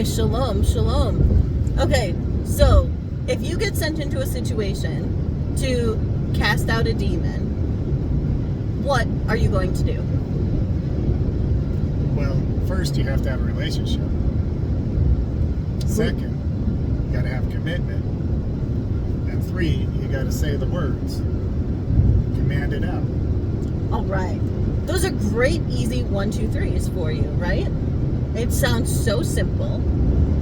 Okay, shalom, shalom. Okay, so if you get sent into a situation to cast out a demon, what are you going to do? Well, first you have to have a relationship. Second, you got to have commitment. And 3, you got to say the words. Command it out. All right. Those are great, easy 1, 2, 3s for you, right? It sounds so simple,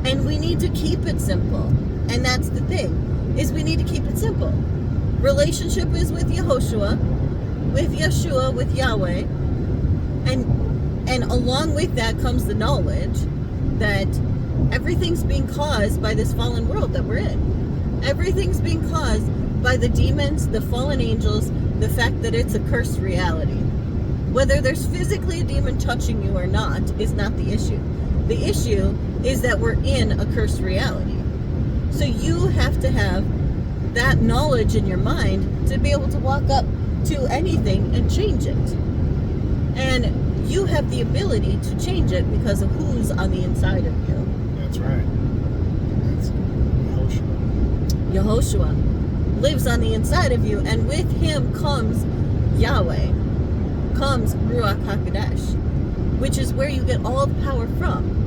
and we need to keep it simple. And that's the thing, is we need to keep it simple. Relationship is with Yahshua, with Yahshua, with Yahweh, and along with that comes the knowledge that everything's being caused by this fallen world that we're in. Everything's being caused by the demons, the fallen angels, the fact that it's a cursed reality. Whether there's physically a demon touching you or not is not the issue. The issue is that we're in a cursed reality. So you have to have that knowledge in your mind to be able to walk up to anything and change it. And you have the ability to change it because of who's on the inside of you. That's right. That's Yahshua. Yahshua lives on the inside of you, and with him comes Yahweh, comes Ruach HaKodesh, which is where you get all the power from.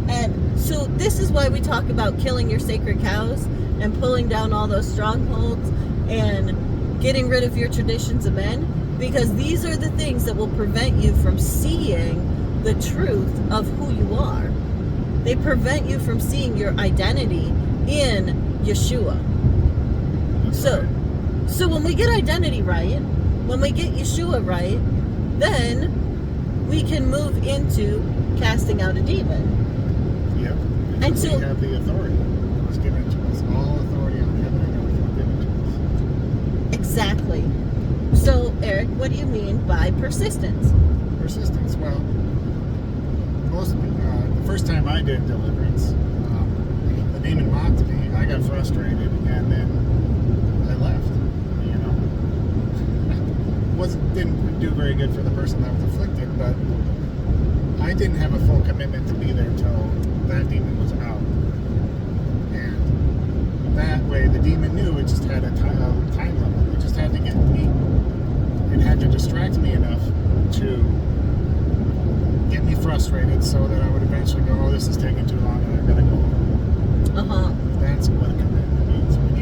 And so this is why we talk about killing your sacred cows and pulling down all those strongholds and getting rid of your traditions of men, because these are the things that will prevent you from seeing the truth of who you are. They prevent you from seeing your identity in Yeshua. So when we get identity right, when we get Yeshua right, then we can move into casting out a demon. Yep. And so we have the authority. It was given to us. All authority on heaven and earth was given to us. Exactly. So, Eric, what do you mean by persistence? Persistence. Well, the first time I did deliverance, the demon mocked me. I got frustrated, and then I left. You know, didn't do very good for the person that was afflicted, but I didn't have a full commitment to be there until that demon was out. And that way, the demon knew it just had a time limit. It just had to get me. It had to distract me enough to get me frustrated, so that I would eventually go, "Oh, this is taking too long, and I've got to go home." That's what a commitment means. When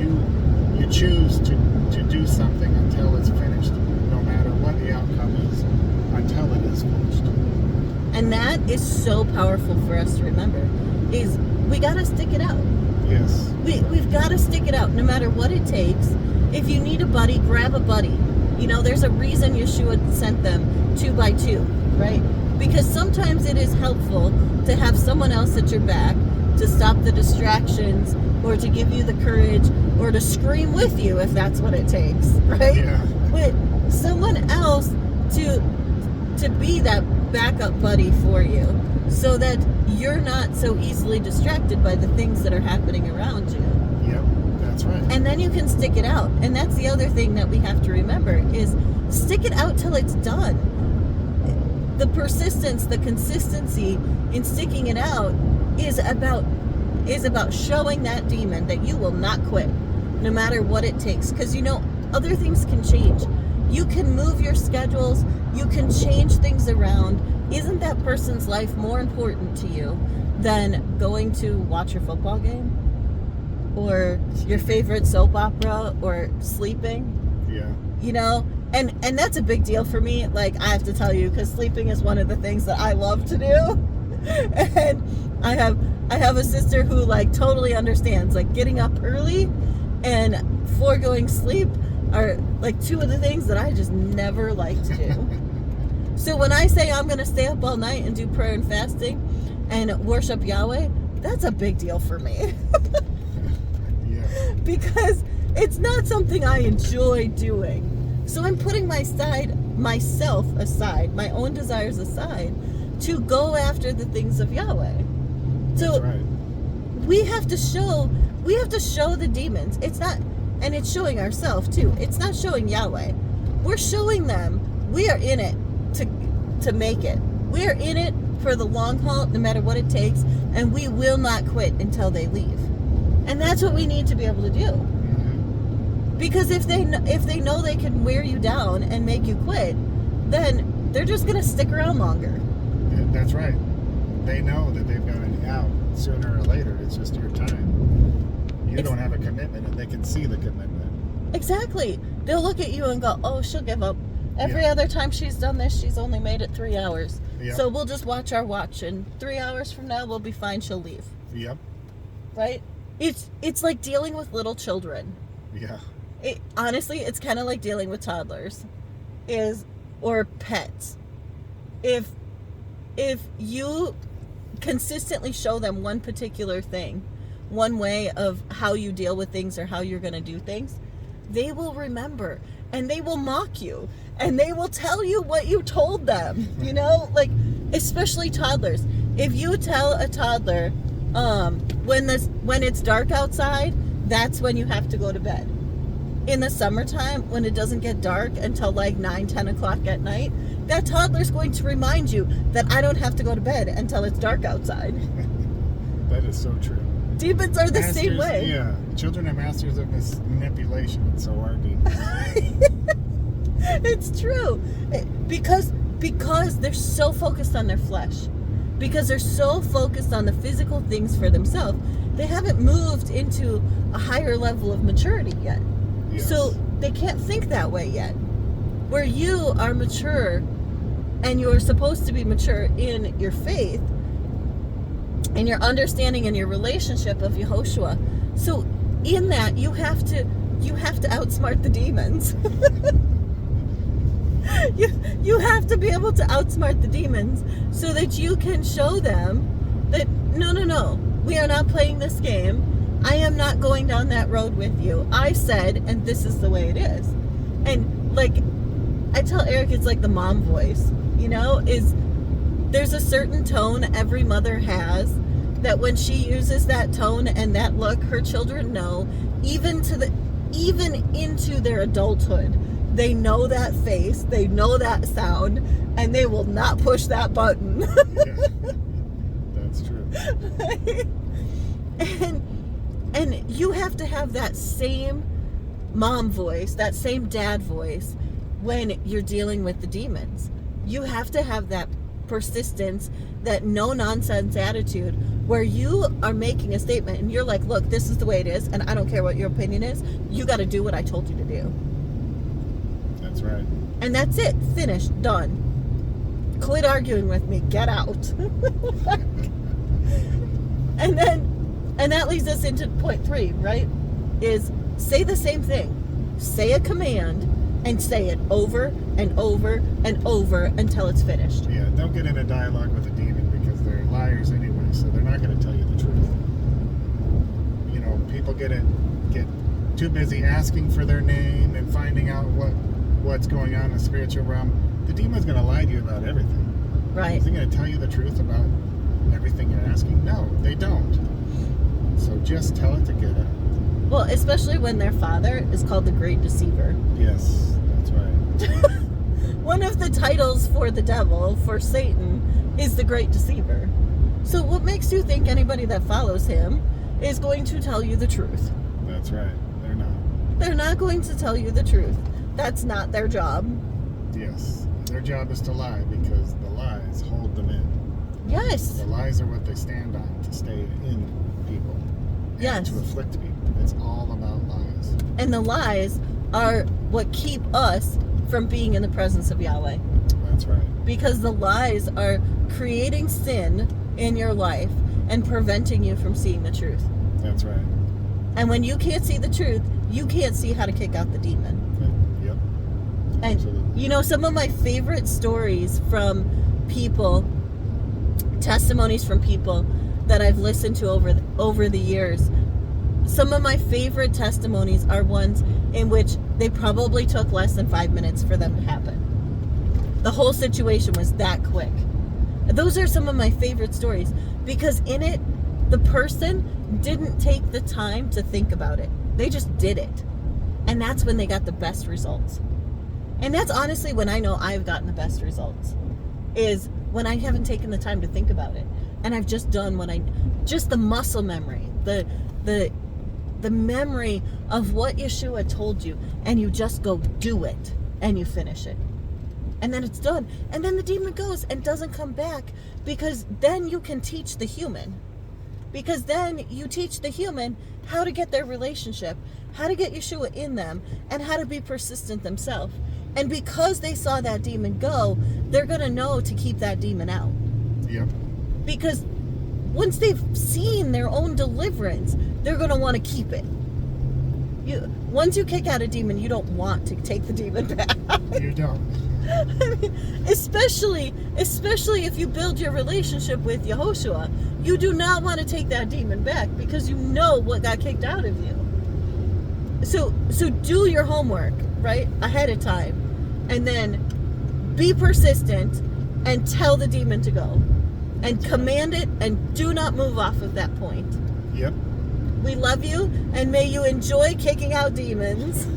you choose to do something until it's finished, no matter what the outcome is, until it is finished. And that is so powerful for us to remember, is we got to stick it out. Yes. We've got to stick it out, no matter what it takes. If you need a buddy, grab a buddy. You know, there's a reason Yeshua sent them 2 by 2, right? Because sometimes it is helpful to have someone else at your back to stop the distractions, or to give you the courage, or to scream with you if that's what it takes, right? Yeah. But someone else to be that backup buddy for you, so that you're not so easily distracted by the things that are happening around you. Yep, that's right. And then you can stick it out. And that's the other thing that we have to remember, is stick it out till it's done. The persistence, the consistency in sticking it out is about showing that demon that you will not quit, no matter what it takes. Because, you know, other things can change. You can move your schedules. You can change things around. Isn't that person's life more important to you than going to watch your football game? Or your favorite soap opera? Or sleeping? Yeah. You know? And that's a big deal for me. Like, I have to tell you, because sleeping is one of the things that I love to do. And I have a sister who, like, totally understands. Like, getting up early and foregoing sleep are, like, 2 of the things that I just never like to do. So when I say I'm going to stay up all night and do prayer and fasting and worship Yahweh, that's a big deal for me. Yeah. Because it's not something I enjoy doing. So I'm putting myself aside, my own desires aside, to go after the things of Yahweh. So That's right. we have to show the demons. It's not, and it's showing ourselves too. It's not showing Yahweh. We're showing them we are in it to make it. We are in it for the long haul, no matter what it takes, and we will not quit until they leave. And that's what we need to be able to do. Because if they know they can wear you down and make you quit, then they're just going to stick around longer. Yeah, that's right. They know that they've got an out sooner or later. It's just your time. You don't have a commitment, and they can see the commitment. Exactly. They'll look at you and go, oh, she'll give up. Every other time she's done this, she's only made it 3 hours. Yep. So we'll just watch our watch, and 3 hours from now, we'll be fine. She'll leave. Yep. Right? It's like dealing with little children. Yeah. Honestly, it's kind of like dealing with toddlers, or pets. If you consistently show them one particular thing, one way of how you deal with things or how you're going to do things, they will remember, and they will mock you, and they will tell you what you told them. You know, like especially toddlers. If you tell a toddler, when it's dark outside, that's when you have to go to bed. In the summertime, when it doesn't get dark until like 9, 10 o'clock at night, that toddler's going to remind you that I don't have to go to bed until it's dark outside. That is so true. Demons are the same way. Yeah, children are masters of manipulation, and so are demons. It's true. Because they're so focused on their flesh. Because they're so focused on the physical things for themselves, they haven't moved into a higher level of maturity yet. Yes. So they can't think that way yet. Where you are mature, and you're supposed to be mature in your faith, in your understanding and your relationship of Yahshua. So in that, you have to outsmart the demons. You have to be able to outsmart the demons so that you can show them that no, we are not playing this game. I am not going down that road with you. I said, and this is the way it is. And like I tell Eric, it's like the mom voice, you know, there's a certain tone every mother has that when she uses that tone and that look, her children know, even into their adulthood, they know that face, they know that sound, and they will not push that button. Yeah, that's true. And you have to have that same mom voice, that same dad voice when you're dealing with the demons. You have to have that persistence, that no-nonsense attitude where you are making a statement and you're like, look, this is the way it is, and I don't care what your opinion is. You got to do what I told you to do. That's right. And that's it. Finished. Done. Quit arguing with me. Get out. And that leads us into point 3, right? Is say the same thing. Say a command and say it over and over and over until it's finished. Yeah, don't get in a dialogue with a demon because they're liars anyway, so they're not going to tell you the truth. You know, people get too busy asking for their name and finding out what's going on in the spiritual realm. The demon's going to lie to you about everything. Right. Is he going to tell you the truth about everything you're asking? No, they don't. So just tell it to get out. Well, especially when their father is called the Great Deceiver. Yes, that's right. One of the titles for the devil, for Satan, is the Great Deceiver. So what makes you think anybody that follows him is going to tell you the truth? That's right. They're not. They're not going to tell you the truth. That's not their job. Yes. Their job is to lie because the lies hold them in. Yes. The lies are what they stand on to stay in people. And Yes. to afflict people. It's all about lies. And the lies are what keep us from being in the presence of Yahweh. That's right. Because the lies are creating sin in your life and preventing you from seeing the truth. That's right. And when you can't see the truth, you can't see how to kick out the demon. Yep. And, Absolutely. you know, some of my favorite stories from people, testimonies from people that I've listened to over the years, some of my favorite testimonies are ones in which they probably took less than 5 minutes for them to happen. The whole situation was that quick. Those are some of my favorite stories because in it, the person didn't take the time to think about it. They just did it. And that's when they got the best results. And that's honestly when I know I've gotten the best results, is when I haven't taken the time to think about it. And I've just done just the muscle memory, the memory of what Yahshua told you, and you just go do it, and you finish it. And then it's done. And then the demon goes and doesn't come back, because then you can teach the human. Because then you teach the human how to get their relationship, how to get Yahshua in them, and how to be persistent themselves. And because they saw that demon go, they're going to know to keep that demon out. Yep. Because once they've seen their own deliverance, they're going to want to keep it. Once you kick out a demon, you don't want to take the demon back. You don't. I mean, especially if you build your relationship with Yahshua, you do not want to take that demon back, because you know what got kicked out of you. So do your homework, right, ahead of time, and then be persistent and tell the demon to go, and command it, and do not move off of that point. Yep. We love you, and may you enjoy kicking out demons.